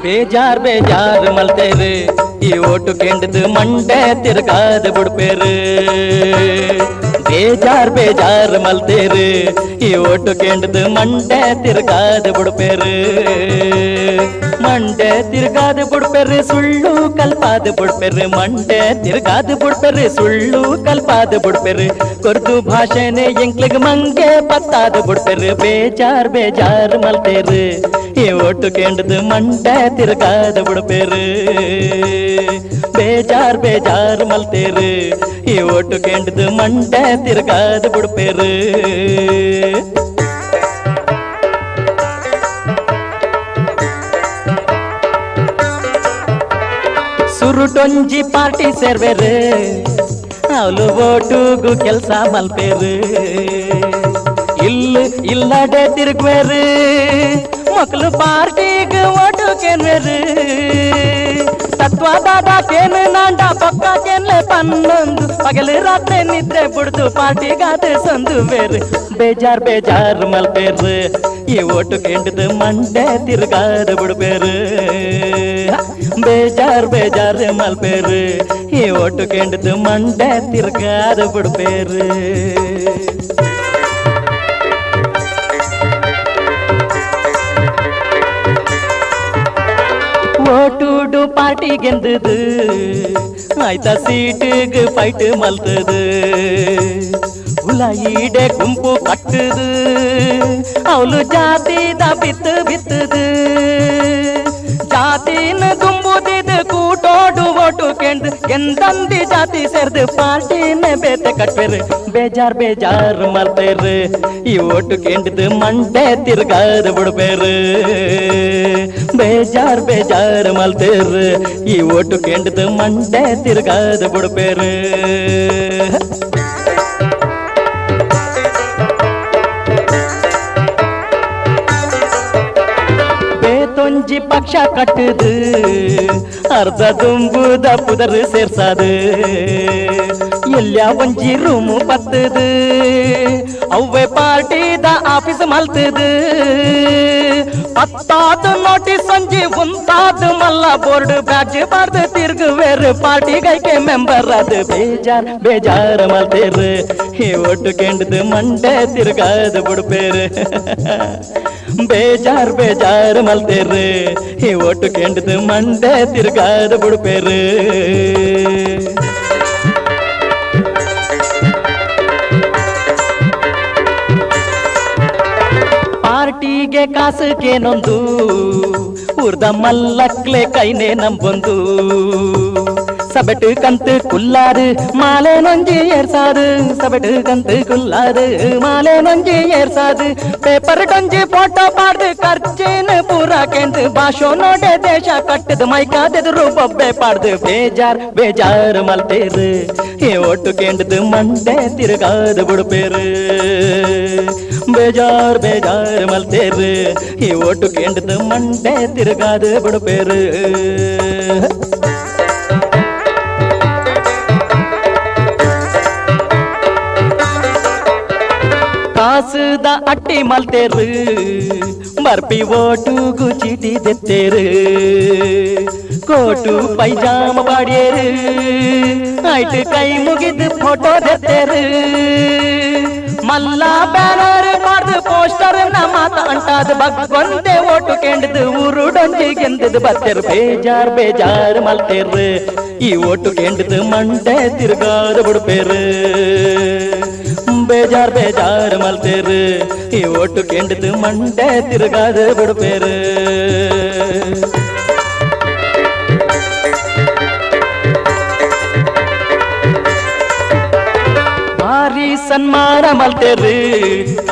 ಬೇಜಾರ್ ಬೇಜಾರ್ ಮಲ್ತೇರು ಈ ಓಟು ಕೆಂಡದು ಮಂಡೆ ತಿರ್ಗಾದ ಬಿಡ್ಪೇರು ಬೇಜಾರ್ ಬೇಜಾರ್ ಮಲ್ತೇರು ಈ ಓಟು ಕೆಂಡದು ಮಂಡೆ ತಿರ್ಗಾದ ಬಿಡ್ಪೇರು ಮಂಡೆ ತಿರ್ಗಾದ ಬಿಡ್ಪೇರು ಸುಳ್ಳು ಕಲ್ಪಾದ ಬಿಡ್ಪೇರು ಮಂಡೆ ತಿರ್ಗಾದ ಬಿಡ್ಪೇರು ಸುಳ್ಳು ಕಲ್ಪಾದ ಬಿಡ್ಪೇರು ಕೊರ್ದು ಭಾಷೆನೆ ಎಂಕ್ಲಿಗ್ ಮಂಗೆ ಪತ್ತಾದ ಬಿಡ್ಪೇರು ಬೇಜಾರ್ ಬೇಜಾರ್ ಮಲ್ತೇರು ಈ ಓಟು ಕೆಂಡದು ಮಂಡೆ ತಿರ್ಗಾದ ಬಿಡ್ಪೇರು ಬೇಜಾರ್ ಬೇಜಾರ್ ಮಲ್ತೇರು ಈ ಓಟು ಕೆಂಡದು ಮಂಡೆ ತಿರ್ಗಾದ ಬಿಡ್ಪೇರು ಸುರುಟೊಂಜಿ ಪಾರ್ಟಿ ಸೇರ್ಬೇರು ಅವಳು ಓಟುಗು ಕೆಲ್ಸ ಮಲ್ಪೇರು ಇಲ್ಲಡೆ ತಿರುಗ್ಬೇರು ಮಕ್ಕಳು ಪಾರ್ಟಿಗೆ ಓಟು ಕೆನ್ವೇರು ತತ್ವದಾದ ಕೇನು ನಾಂಡ ಪಕ್ಕ ಕೆನ್ಲೆ ಪನ್ನೊಂದು ಪಗಲು ರಾತ್ರಿ ನಿದ್ರೆ ಬಿಡ್ದು ಪಾರ್ಟಿಗಾದ ಸಂದು ಬೇರು ಬೇಜಾರ್ ಬೇಜಾರ್ ಮಲ್ಪೇರು ಈ ಓಟು ಕೆಂಡದು ಮಂಡೆ ತಿರ್ಗಾದ ಬಿಡ್ಬೇರು ಬೇಜಾರ್ ಬೇಜಾರ್ ಮಲ್ಪೇರು ಈ ಓಟು ಕೆಂಡದು ಮಂಡೆ ತಿರ್ಗಾದ ಬಿಡ್ಬೇರು ಓಟುಡು ಪಾರ್ಟಿಗೆಂದದು ಆಯ್ತಾ ಸೀಟಿಗೆ ಫೈಟ್ ಮಲ್ತದು ಉಲಾಯಿಡೆ ಗುಂಪು ಕಟ್ಟದು ಅವಳು ಜಾತಿದ ಬಿತ್ತದು ಜಾತಿನ ಗುಂಬುದಿದ್ದು ಕೂಟೋಡು ಓಟು ಕೆಂಡು ಎಂದಂದಿ ಜಾತಿ ಸೇರ್ದು ಪಾರ್ಟಿನ ಬೇತೆ ಕಟ್ಬೇರು ಬೇಜಾರ್ ಬೇಜಾರ್ ಮಲ್ತೇರು ಈ ಓಟು ಕೆಂಡದು ಮಂಡೆ ತಿರ್ಗಾದ ಬಿಡ್ಬೇರು ಬೇಜಾರ್ ಬೇಜಾರ್ ಮಲ್ತೇರು ಈ ಓಟು ಕೆಂಡದು ಮಂಡೆ ತಿರ್ಗಾದ ಬಿಡ್ಬೇರು ಬೇತೊಂಜಿ ಪಕ್ಷ ಕಟ್ಟದು ಅರ್ಧ ದುಂಬುದ ಪುದರ್ ಸೇರ್ಸಾದು ಎಲ್ಲ ಒಂಜಿ ರೂಮು ಪತ್ತದು ಅವ್ವೆ ಪಾರ್ಟಿದ ಆಫೀಸ್ ಮಲ್ತದು ಪತ್ತಾದ ನೋಟಿಸ್ ಸಂಜಿ ಉಂತಾದ ಮಲ್ಲ ಬೋರ್ಡ್ ಬ್ಯಾಡ್ಜ್ ಬಾರ್ದು ತಿರ್ಗುವೇರು ಪಾರ್ಟಿಗೈಕೆ ಮೆಂಬರ್ ಅದು ಬೇಜಾರ್ ಬೇಜಾರ್ ಮಲ್ತೇರು ಈ ಒಟ್ಟು ಕೆಂಡದು ಮಂಡೆ ತಿರ್ಗಾದ ಬಿಡ್ಬೇರು ಬೇಜಾರ್ ಬೇಜಾರ್ ಮಲ್ತೇರು ಈ ಒಟ್ಟು ಕೆಂಡದು ಮಂಡೆ ತಿರ್ಗಾದ ಬಿಡ್ಬೇರು ಪಾರ್ಟಿಗೆ ಕಾಸಕ್ಕೇನೊಂದು ಊರ್ದ ಮಲ್ಲಕ್ಲೆ ಕೈನೇ ನಂಬೊಂದು ಸಬೆಟ್ ಕಂತು ಕುಲ್ಲಾರು ಮಾಲೆ ನೊಂಜಿ ಏರ್ಸಾದು ಸಬೆಟ್ ಕಂತು ಕುಲ್ಲಾರು ಮಾಲೆ ನೊಂಜಿ ಏರ್ಸಾದು ಪೇಪರ್ ಡೊಂಜಿ ಫೋಟೋ ಪಾಡ್ದು ಖರ್ಚಿನ ಪೂರ ಕೆಂದು ಭಾಷೋ ನೋಡೆ ದೇಶ ಕಟ್ಟದು ಮೈಕಾದೆದುರು ಬೊಬ್ಬೆ ಪಾಡ್ದು ಬೇಜಾರ್ ಬೇಜಾರ್ ಮಲ್ತೇರು ಈ ಒಟ್ಟು ಕೆಂಡದು ಮಂಡೆ ತಿರುಗಾದ ಬಿಡ್ಬೇರು ಬೇಜಾರ್ ಬೇಜಾರ್ ಮಲ್ತೇರು ಈ ಒಟ್ಟು ಕೆಂಡದು ಮಂಡೆ ತಿರುಗಾದ ಬಿಡ್ಬೇರು ಕಾಸುದ ಅಟ್ಟಿ ಮಲ್ತೇರು ಬರ್ಪಿ ಓಟುಗು ಚೀಟಿ ದೆತ್ತೇರು ಕೋಟು ಪೈಜಾಮ ಬಾಡಿಯೇರು ಆಯ್ತು ಕೈ ಮುಗಿದು ಫೋಟೋ ದೆತ್ತೇರು ಮಲ್ಲ ಬ್ಯಾನರ್ ಮಾಡ್ದು ಪೋಸ್ಟರ್ ನ ಮಾತ ಅಂಟಾದ ಬಗ್ಗೊಂದೆ ಓಟು ಕೆಂಡದು ಊರು ಡೊಂಜಿ ಗೆಂದದು ಬತ್ತೇರು ಬೇಜಾರ್ ಬೇಜಾರ್ ಮಲ್ತೇರು ಈ ಓಟು ಕೆಂಡದು ಮಂಡೆ ತಿರ್ಗಾದ ಬಿಡ್ಬೇರು ಬೇಜಾರ್ ಬೇಜಾರ್ ಮಲ್ತೇರು ಈ ಓಟು ಕೆಂಡದು ಮಂಡೆ ತಿರ್ಗಾದ ಬಿಡ್ಬೇರು ಭಾರಿ ಸನ್ಮಾನ ಮಲ್ತೇರು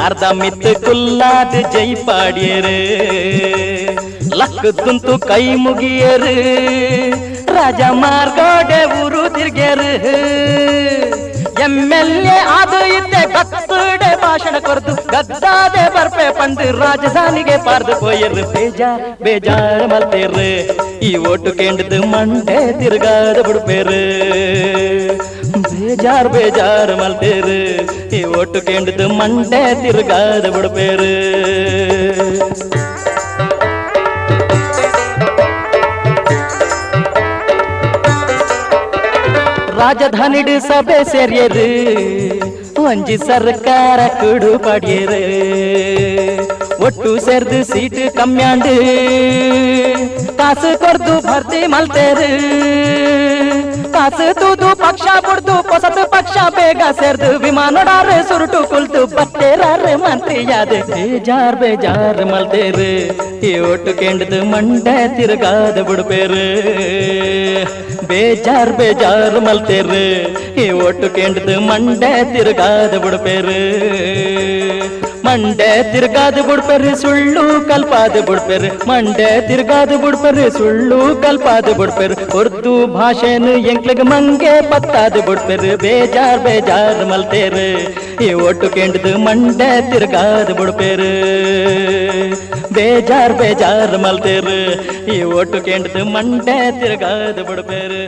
ಅರ್ಧ ಮಿತ್ ಕುಲ್ಲಾದ ಜೈ ಪಾಡ್ಯೇರು ಲಕ್ಕದಂತು ಕೈ ಮುಗಿಯರು ರಾಜ ಮಾರ್ಗೋಡೆ ಊರು ತಿರ್ಗ್ಯಾರು MLA ಆದು ಇದ್ದೆ ಕತ್ತಡೆ ಭಾಷಣ ಕೊರ್ದು ಗದ್ದಾದೆ ಬರ್ಪೆ ಪಂದು ರಾಜಧಾನಿಗೆ ಪಾರ್ದು ಪೋಯರು ಬೇಜಾರ್ ಬೇಜಾರ್ ಮಲ್ತೇರು ಈ ಓಟು ಕೆಂಡದು ಮಂಡೆ ತಿರ್ಗಾದ ಬಿಡ್ಬೇರು ಬೇಜಾರ್ ಬೇಜಾರ್ ಮಲ್ತೇರು ಈ ಓಟು ಕೆಂಡದು ಮಂಡೆ ತಿರ್ಗಾದ ಬಿಡ್ಬೇರು ರಾಜಧಾನಿಡು ಸಭೆ ಸೇರ್ಯರು ಒಂಜಿ ಸರ್ಕಾರ ಕುಡು ಪಡ್ಯರು ಒಟ್ಟು ಸೇರ್ದು ಸೀಟ್ ಕಮ್ಯಾಂಡು ಕಾಸು ಕೊರ್ದು ಭರ್ತಿ ಮಲ್ತೇರು ಕಾಸು ತೂದು ಪಕ್ಷ ಬಿಡ್ದು ಹೊಸತು ಪಕ್ಷ ಬೇಗ ಸೇರ್ದು ವಿಮಾನೋಡಾರೆ ಸುರುಟು ಕುಲ್ತು ಬತ್ತೇರಾರೆ ಮಂತ್ರಿಯಾದ ಬೇಜಾರ್ ಬೇಜಾರ್ ಮಲ್ತೇರು ಈ ಒಟ್ಟು ಕೆಂಡದು ಮಂಡೆ ತಿರುಗಾದ ಬಿಡ್ಪೇರು ಬೇಜಾರ್ ಬೇಜಾರ್ ಮಲ್ತೇರು ಈ ಒಟ್ಟು ಕೆಂಡದು ಮಂಡೆ ತಿರುಗಾದ ಬಿಡ್ಪೇರು ಮಂಡೆ ತಿರುಗಾದ ಬಿಡ್ಪೇರು ಸುಳ್ಳು ಕಲ್ಪಾದ ಬಿಡ್ಪೇರು ಮಂಡೆ ತಿರುಗಾದ ಬಿಡ್ಪೇರು ಸುಳ್ಳು ಕಲ್ಪಾದ ಬಿಡ್ಪೇರು ಉರ್ದು ಭಾಷೆನು ಎಂಕ್ಲಿಗೆ ಮಂಗೆ ಪತ್ತಾದ ಬಿಡ್ಪೇರು ಬೇಜಾರ್ ಬೇಜಾರ್ ಮಲ್ತೇರು ಈ ಒಟ್ಟು ಕೆಂಡದು ಮಂಡೆ ತಿರುಗಾದ ಬಿಡ್ಪೇರು ಬೇಜಾರ್ ಬೇಜಾರ್ ಮಲ್ತೇರು ಈ ಒಟ್ಟು ಕೆಂಡದು ಮಂಡೆ ತಿರುಗಾದ ಬಿಡ್ಪೇರು